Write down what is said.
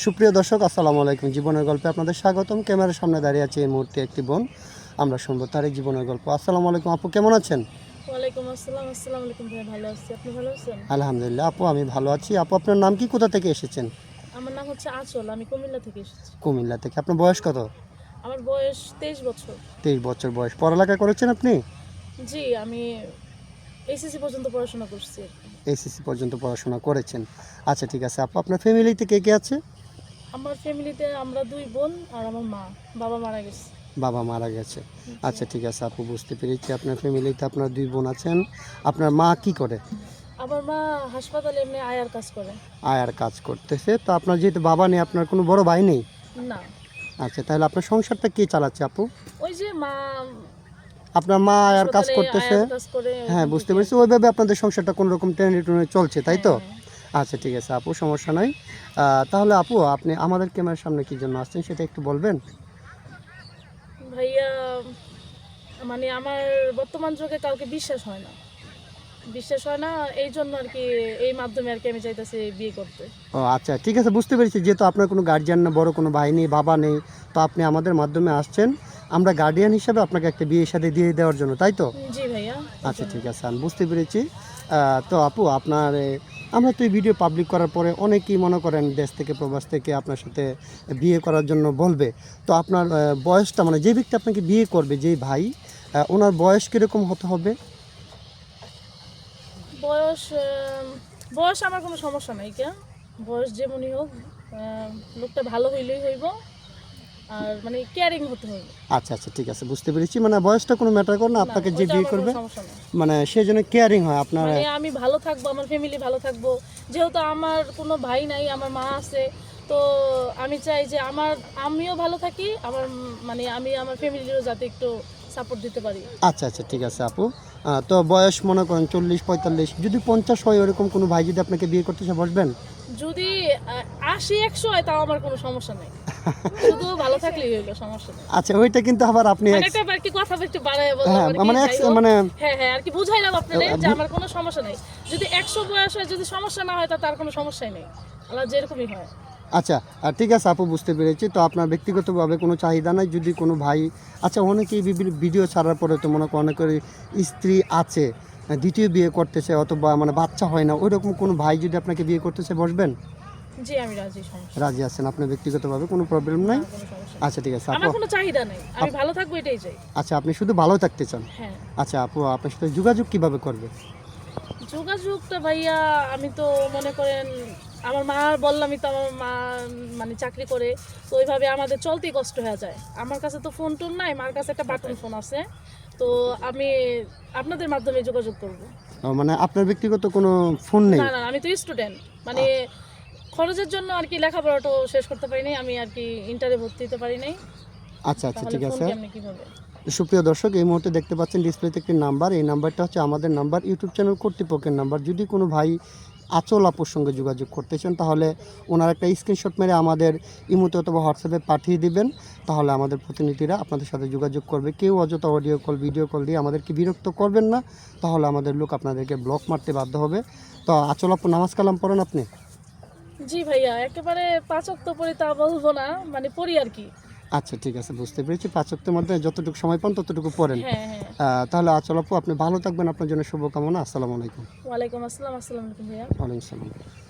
সুপ্রিয় দর্শক, আসসালামু আলাইকুম। জীবনের গল্পে আপনাদের স্বাগতম। ক্যামেরার সামনে দাঁড়িয়ে আছে এই মুহূর্তে একটি বোন। আমরা শুনবো তারই জীবনের গল্প। আসসালামু আলাইকুম আপু, কেমন আছেন? ওয়ালাইকুম আসসালাম। আসসালামু আলাইকুম ভাই, ভালো আছি। আপনি ভালো আছেন? আলহামদুলিল্লাহ আপু, আমি ভালো আছি। আপু, আপনার নাম কি, কোথা থেকে এসেছেন? আমার নাম হচ্ছে আঁচল, আমি কুমিল্লা থেকে এসেছি। কুমিল্লা থেকে। আপনার বয়স কত? আমার বয়স 23 বছর। 23 বছর বয়স। পড়ালেখা করেছেন আপনি? জি, আমি এইচএসসি পর্যন্ত পড়াশোনা করছি। এসএসসি পর্যন্ত পড়াশোনা করেছেন। আচ্ছা, ঠিক আছে আপু, আপনার ফ্যামিলিতে কে কে আছে? আমার ফ্যামিলিতে আমরা 2 বোন আর আমার মা। বাবা মারা গেছে। বাবা মারা গেছে। জি। আচ্ছা, ঠিক আছে আপু, বুঝতে পেরেছি। আপনার ফ্যামিলিতে আপনার 2 বোন আছেন। আপনার মা কি করে? আমার মা হাসপাতালে এমনি আয়ার কাজ করে। আয়ার কাজ করতেছে। তো আপনার যেহেতু বাবা নেই, আপনার কোনো বড় ভাই নেই? না, আচ্ছা, তাহলে আপনার সংসারটা কে চালাচ্ছে আপু? ওই যে মা আপনার মা আয়ার কাজ হাসপাতালে করতেছে। আয়ার কাজ করে হ্যাঁ, ওখান বুঝতে থেকে। পেরেছি। ওইভাবে আপনাদের সংসারটা কোনো রকম টেনে টুনে চলছে, তাই তো? হ্যাঁ। আচ্ছা, ঠিক আছে আপু, সমস্যা নাই। তাহলে আপু, আপনি আমাদের ক্যামেরার সামনে কী জন্য আসছেন সেটা একটু বলবেন? ভাইয়া, মানে আমার বর্তমান যুগে কাউকে বিশ্বাস হয় না। বিশ্বাস হয় না, এই জন্য আর কি এই মাধ্যমে আর কি আমি চাইতেছি বিয়ে করতে। ও আচ্ছা, ঠিক আছে, বুঝতে পেরেছি। যেহেতু আপনার কোনো গার্জিয়ান না, বড় কোনো ভাই নেই, বাবা নেই, তো আপনি আমাদের মাধ্যমে আসছেন আমরা গার্ডিয়ান হিসাবে আপনাকে একটা বিয়ের সাথে দিয়ে দেওয়ার জন্য, তাই তো? জি ভাইয়া। আচ্ছা, ঠিক আছে, আমি বুঝতে পেরেছি। তো আপু, আপনার আমরা তো এই ভিডিও পাবলিক করার পরে অনেকেই মনে করেন দেশ থেকে প্রবাস থেকে আপনার সাথে বিয়ে করার জন্য বলবে। তো আপনার বয়সটা, মানে যে ব্যক্তি আপনাকে বিয়ে করবে, যেই ভাই, ওনার বয়স কীরকম হতে হবে? বয়স বয়স আমার কোনো সমস্যা নাই, কে বয়স যেমনই হোক, লোকটা ভালো হইলেই হইব, আর মানে কেয়ারিং হতে হবে। আচ্ছা আচ্ছা, ঠিক আছে, বুঝতে পেরেছি। মানে বয়সটা কোনো ম্যাটার করে না, না, আপনাকে যে ওইটা বিয়ে আমার কোনো করবে সমস্যা নাই। মানে সে যেন কেয়ারিং হয় আপনার। মানে আমি ভালো থাকবো, আমার ফ্যামিলি ভালো থাকবো। যেহেতু আমার কোনো ভাই নাই, আমার মা আছে, তো আমি চাই যে আমিও ভালো থাকি, আমার মানে আমি আমার ফ্যামিলিরও যাতে একটু সাপোর্ট দিতে পারি। আচ্ছা আচ্ছা, ঠিক আছে আপু। তো বয়স মনে করেন 40-45, যদি 50 হয় ওরকম কোনো ভাই যদি আপনাকে বিয়ে করতে চায়, বসবেন? যদি 80-100 হয় তাও আমার কোনো সমস্যা নেই, শুধু ভালো থাকলেই হলো, সমস্যা নেই। আচ্ছা, ওইটা কিন্তু আবার আপনি মানে একটা আর কি কথা একটু বাড়ায় বললাম হ্যাঁ, আর কি, মানে যাই হোক। মানে হ্যাঁ হ্যাঁ, আর কি বুঝাইলাম আপনাদের যে আমার কোনো সমস্যা নেই। যদি 100 বয়স হয়, যদি সমস্যা না হয়, তার কোনো সমস্যাই নেই, আল্লাহ যেরকমই হয়। আচ্ছা, ঠিক আছে আপু, বুঝতে পেরেছি। তো আপনার ব্যক্তিগতভাবে কোনো চাহিদা নাই, যদি কোনো ভাই, আচ্ছা, অনেকেই ভিডিও ছাড়ার পরে তো মনে করেন অনেকের স্ত্রী আছে, দ্বিতীয় বিয়ে করতেছে, অথবা মানে বাচ্চা হয় না, ওই রকম কোনো ভাই যদি আপনাকে বিয়ে করতেছে, বসবেন? জি, আমি রাজি, সমস্যা রাজি আছেন আপনার ব্যক্তিগতভাবে, কোনো প্রবলেম নাই? না, কোনো সমস্যা নেই। আচ্ছা, ঠিক আছে আমার আপু। কোনো চাহিদা নেই, আমি ভালো থাকবো এটাই চাই। আচ্ছা, আপনি শুধু ভালো থাকতে চান? হ্যাঁ। আচ্ছা আপু, আপনার সাথে যোগাযোগ কিভাবে করবে? যোগাযোগটা ভাইয়া, আমি তো মনে করেন আমার মা, বললামই তো আমার মা মানে চাকরি করে, তো ওইভাবে আমাদের চলতেই কষ্ট হয়ে যায়। আমার কাছে তো ফোন টোন নাই, মার কাছে একটা বাটন ফোন আছে, তো আমি আপনাদের মাধ্যমে যোগাযোগ করব। মানে আপনার ব্যক্তিগত কোনো ফোন নেই? না না, আমি তো স্টুডেন্ট, মানে খরচের জন্য আর কি লেখাপড়াটাও শেষ করতে পারি নাই, আমি আর কি ইন্টারে ভর্তি হতে পারি নাই। আচ্ছা আচ্ছা, তাহলে ঠিক ফোন আছে। কেমনে কিভাবে? সুপ্রিয় দর্শক, এই মুহূর্তে দেখতে পাচ্ছেন ডিসপ্লেতে একটি নাম্বার। এই নাম্বারটা হচ্ছে আমাদের নাম্বার, ইউটিউব চ্যানেল কর্তৃপক্ষের নাম্বার। যদি কোনো ভাই আঁচল আপুর সঙ্গে যোগাযোগ করতে চান, তাহলে ওনার একটা স্ক্রিনশট মেরে আমাদের ইমোতে অথবা হোয়াটসঅ্যাপে পাঠিয়ে দিবেন। তাহলে আমাদের প্রতিনিধিরা আপনাদের সাথে যোগাযোগ করবে। কেউ অযথা অডিও কল, ভিডিও কল দিয়ে আমাদেরকে বিরক্ত করবেন না, তাহলে আমাদের লোক আপনাদেরকে ব্লক মারতে বাধ্য হবে। তো আঁচল আপু, নামাজ কালাম পড়েন আপনি? জি ভাইয়া, একেবারে 5 ওয়াক্ত পড়ি তা বলবো না, মানে পড়ি আর কি। আচ্ছা, ঠিক আছে, বুঝতে পেরেছি। 5 ওয়াক্তের মধ্যে যতটুকু সময় পান ততটুকু পড়েন। হ্যাঁ হ্যাঁ। তাহলে আঁচল আপু, আপনি ভালো থাকবেন, আপনার জন্য শুভকামনা। আসসালামু আলাইকুম। ওয়ালাইকুম আসসালাম। আসসালামু আলাইকুম ভাইয়া। ওয়ালাইকুম আসসালাম।